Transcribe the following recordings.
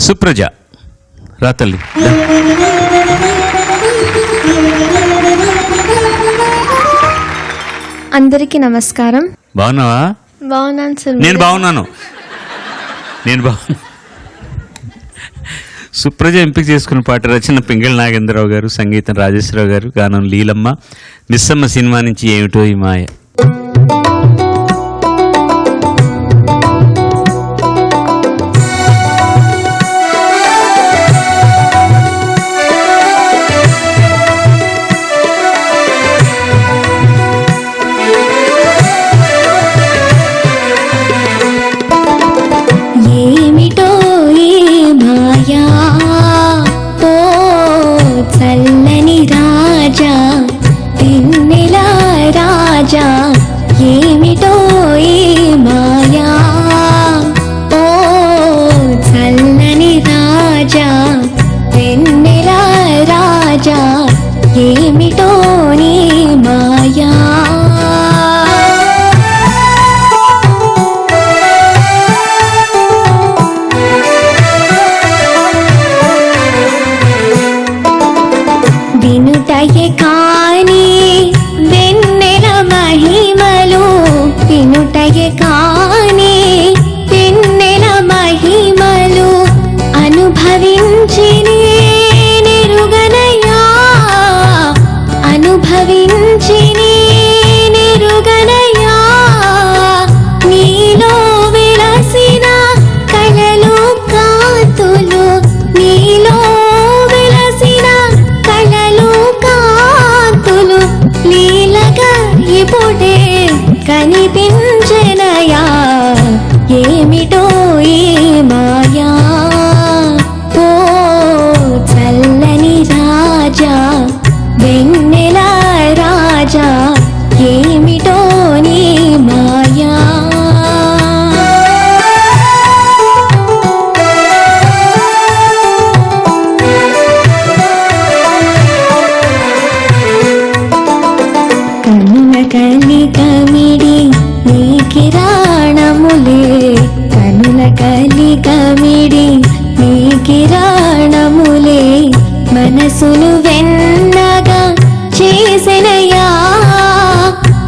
సుప్రజ రా తల్లి. అందరికీ నమస్కారం. బాగున్నావా? బాగున్నాను సార్. నేను బాగున్నాను. సుప్రజ ఎంపిక చేసుకున్న పాట రచన పింగళి నాగేంద్రరావు గారు, సంగీతం రాజేశ్వరరావు గారు, గానం లీలమ్మ. మిస్సమ్మ సినిమా నుంచి ఏమిటో ఈ మాయ. చల్లని రాజా వెన్నెల రాజా ఏమిటో ఈ మాయా, ఓ చల్లని రాజా వెన్నెల రాజా ఏమిటో నీ మాయా. వినుటయే కాని వెన్నెల మహిమలు, వినుటయే కాని వెన్నెల మహిమలు అనుభవించి నెరుగనయా, అనుభవించి నెరుగనయా. నీలో విలసిన కళలు కాంతులు, నీలో విలసిన కళలు కాంతులు లీలగా ఇప్పుడే కనిపించెనయా. ఏమిటో ఈ మాయా, ఓ చల్లని రాజా వెన్నెల రాజా ఏమిటో నీ మాయా. కనుల కలికమిడి నీ కిరాణములే, కనుల కలికమిడి నీ కిరాణములే మనసును వెన్నగా చేసెనయా,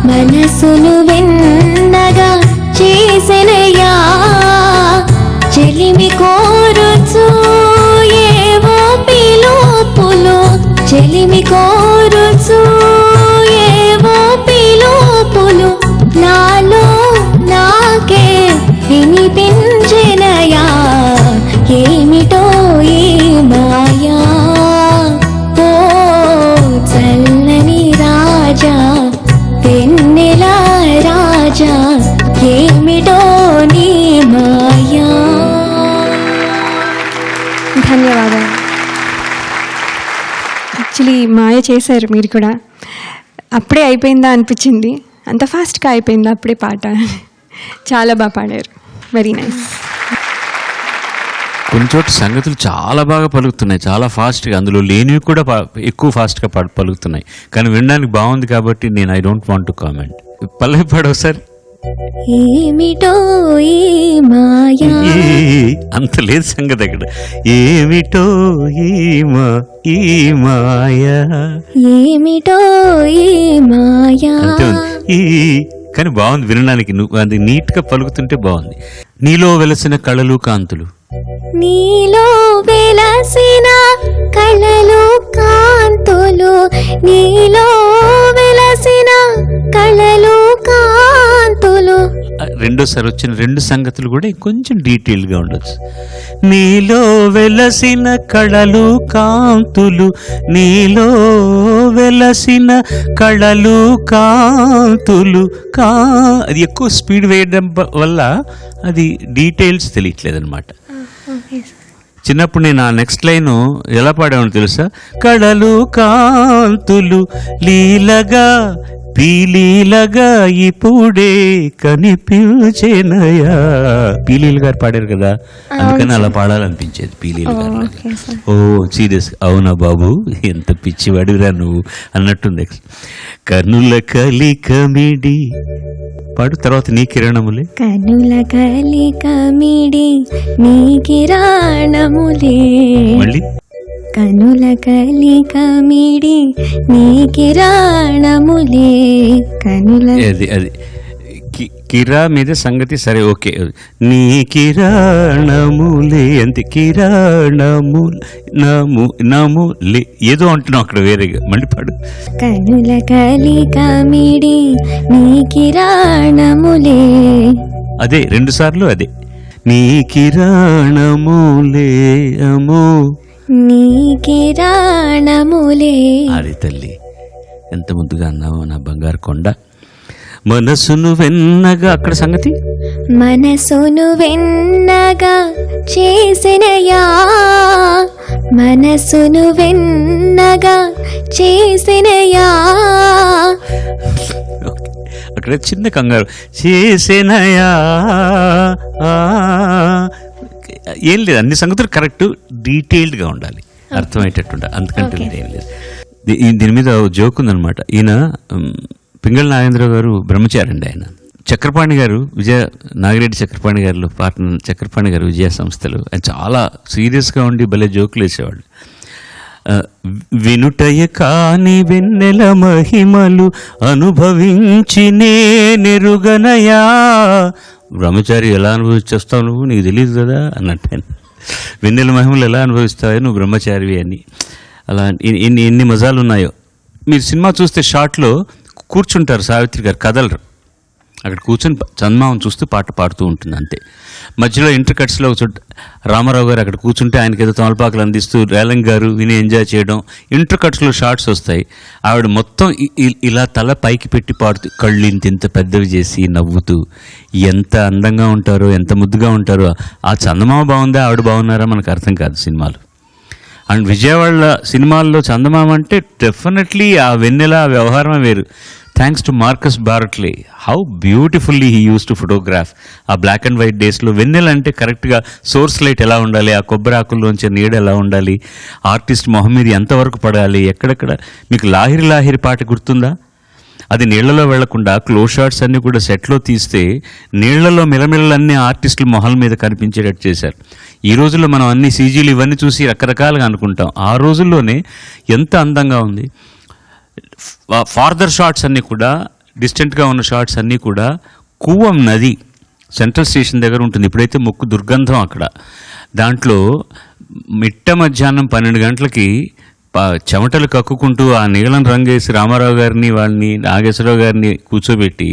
మనసును వెన్నగా చేసెనయా. చెలిమి కోరుచు ఏవో పిలుపులు, చెలిమి కోరుచు ఏవో పిలుపులు నాలో నాకే వినిపించెనయా. ఏమిటో ఈ మాయా, ఓ చల్లని రాజా వెన్నెల రాజా ఏమిటో నీ మాయా. ధన్యవాదాలు. యాక్చువల్లీ మాయ చేశారు మీరు కూడా. అప్పుడే అయిపోయిందా అనిపించింది, అంత ఫాస్ట్గా అయిపోయిందా అప్పుడే పాట. చాలా బాగా పాడారు, వెరీ నైస్. కొన్ని చోట్ల సంగతులు చాలా బాగా పలుకుతున్నాయి, చాలా ఫాస్ట్గా, అందులో లేనివి కూడా ఎక్కువ ఫాస్ట్గా పలుకుతున్నాయి. కానీ వినడానికి బాగుంది కాబట్టి నేను I don't want to comment. పల్లవి పాడు ఒకసారి. ఏమిటో ఈ మాయా, అంత లేదు సంగతి అక్కడ. ఏమిటో ఈ మాయా, ఏమిటో ఈ మాయా. అంతే ఉంది. కానీ బాగుంది వినడానికి, నువ్వు అది నీట్గా పలుకుతుంటే బాగుంది. నీలో వెలసిన కళలు కాంతులు, నీలో వెలసిన కళలు కాంతులు, నీలో వెలసిన కళలు కాంతులు. రెండోసారి వచ్చిన రెండు సంగతులు కూడా కొంచెం డీటెయిల్గా ఉండొచ్చు. నీలో వెలసిన కళలు కాంతులు, నీలో వెలసిన కళలు కాంతులు అది ఎక్కువ స్పీడ్ వేయడం వల్ల అది డీటెయిల్స్ తెలియట్లేదన్నమాట. చిన్నప్పుడు నేను ఆ నెక్స్ట్ లైన్ ఎలా పాడామని తెలుసా? కళలు కాంతులు లీలగా పీలీలగా ఇప్పుడే కనిపించేనయా. పీలీలు గారు పాడారు కదా, అందుకని అలా పాడాలనిపించేది పీలీలు గారు. ఓ సీరియస్, అవునా బాబు, ఎంత పిచ్చివాడిరా నువ్వు అన్నట్టుంది. కనుల కలికమిడి పాడు, తర్వాత నీ కిరణములే. కనుల కలికమిడి నీ కిరణములే, మళ్ళీ కనుల కలికమిడి నీ కిరణములే, కనుల అది కిరా మీద సంగతి సరే, ఓకే. నీ కిరణములే అంతే, కిరణములే ఏదో అంటున్నావు అక్కడ వేరేగా, మళ్ళీ పాడు. కనుల కలికమిడి నీ కిరణములే, అదే 2 సార్లు అదే. నీ కిరణములే అమో, నీ కిరణములే. అది తల్లి, ఎంత ముద్దుగా అన్నావు నా బంగారు కొండ. మనసును వెన్నగా, అక్కడ సంగతి. మనసును వెన్నగా చేసినయా, మనసును వెన్నగా చేసినయా, అక్కడ చిన్న కంగారు, చేసేనయా. ఏం లేదు, అన్ని సంగతులు కరెక్ట్, డీటెయిల్డ్గా ఉండాలి, అర్థమయ్యేటట్టు ఉండాలి, అందుకంటే ఏం లేదు. దీని మీద జోక్ ఉందనమాట. ఈయన పింగళ నాగేంద్ర గారు బ్రహ్మచారి అండి. ఆయన చక్రపాణి గారు, నాగిరెడ్డి చక్రపాణి గారిలో పార్ట్నర్ చక్రపాణి గారు విజయ సంస్థలు. ఆయన చాలా సీరియస్గా ఉండి భలే జోకులు వేసేవాళ్ళు. వినుటయ కాని వెన్నెల మహిమలు అనుభవించి నెరుగనయా. బ్రహ్మచారి ఎలా అనుభవించేస్తావు నువ్వు, నీకు తెలియదు కదా అన్నట్టు. వెన్నెల మహిమలు ఎలా అనుభవిస్తావో నువ్వు బ్రహ్మచారివి అని. అలా ఎన్ని మజాలు ఉన్నాయో. మీరు సినిమా చూస్తే షార్ట్లో కూర్చుంటారు సావిత్రి గారు, కదలరు, అక్కడ కూర్చొని చందమామను చూస్తూ పాట పాడుతూ ఉంటుంది అంతే. మధ్యలో ఇంటర్ కట్స్లో రామారావు గారు అక్కడ కూర్చుంటే ఆయనకి ఏదో తమలపాకులు అందిస్తూ రేలంగ్ గారు విని ఎంజాయ్ చేయడం. ఇంటర్ కట్స్లో షార్ట్స్ వస్తాయి, ఆవిడ మొత్తం ఇలా తల పైకి పెట్టి పాడుతూ కళ్ళు ఇంత పెద్దవి చేసి నవ్వుతూ ఎంత అందంగా ఉంటారో, ఎంత ముద్దుగా ఉంటారో. ఆ చందమామ బాగుందా ఆవిడ బాగున్నారా మనకు అర్థం కాదు సినిమాలు. అండ్ విజయవాడ సినిమాల్లో చందమామ అంటే డెఫినెట్లీ ఆ వెన్నెల వ్యవహారమే వేరు. Thanks to Marcus Bartley, how beautifully he uses to photograph. ఆ బ్లాక్ అండ్ వైట్ డేస్లో వెన్నెల అంటే కరెక్ట్గా సోర్స్ లైట్ ఎలా ఉండాలి, ఆ కొబ్బరి ఆకుల్లోంచి నీడ ఎలా ఉండాలి, ఆర్టిస్ట్ మొహం మీద ఎంతవరకు పడాలి, ఎక్కడెక్కడ. మీకు లాహిరి లాహిరి పాట గుర్తుందా? అది నీళ్లలో వెళ్లకుండా క్లోజ్ షాట్స్ అన్నీ కూడా సెట్లో తీస్తే నీళ్లలో మిలమిలలన్నీ ఆర్టిస్టుల మొహల మీద కనిపించేటట్టు చేశారు. ఈ రోజుల్లో మనం అన్ని సీజీలు ఇవన్నీ చూసి రకరకాలుగా అనుకుంటాం, ఆ రోజుల్లోనే ఎంత అందంగా ఉంది. ఫార్దర్ షాట్స్ అన్నీ కూడా, డిస్టెంట్గా ఉన్న షాట్స్ అన్నీ కూడా కూవం నది సెంట్రల్ స్టేషన్ దగ్గర ఉంటుంది. ఇప్పుడైతే ముక్కు దుర్గంధం అక్కడ. దాంట్లో మిట్ట మధ్యాహ్నం 12 గంటలకి చెమటలు కక్కుకుంటూ ఆ నీలం రంగేసి రామారావు గారిని వాళ్ళని నాగేశ్వరరావు గారిని కూర్చోబెట్టి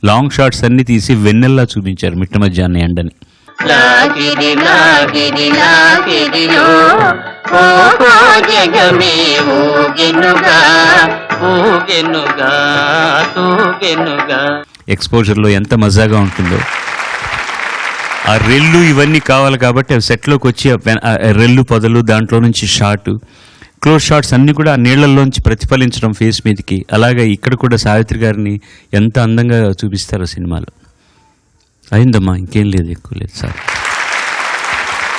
లాంగ్ షాట్స్ అన్ని తీసి వెన్నెల్లా చూపించారు మిట్ట మధ్యాహ్నం ఎండని. ఎక్స్పోజర్లో ఎంత మజాగా ఉంటుందో. ఆ రెల్లు ఇవన్నీ కావాలి కాబట్టి అవి సెట్లోకి వచ్చి రెల్లు పొదలు, దాంట్లో నుంచి షాటు, క్లోజ్ షాట్స్ అన్నీ కూడా ఆ నీళ్లలోంచి ప్రతిఫలించడం ఫేస్ మీదకి. అలాగే ఇక్కడ కూడా సావిత్రి గారిని ఎంత అందంగా చూపిస్తారో సినిమాలో. అయిందమ్మా, ఇంకేం లేదు, ఎక్కువ లేదు సార్.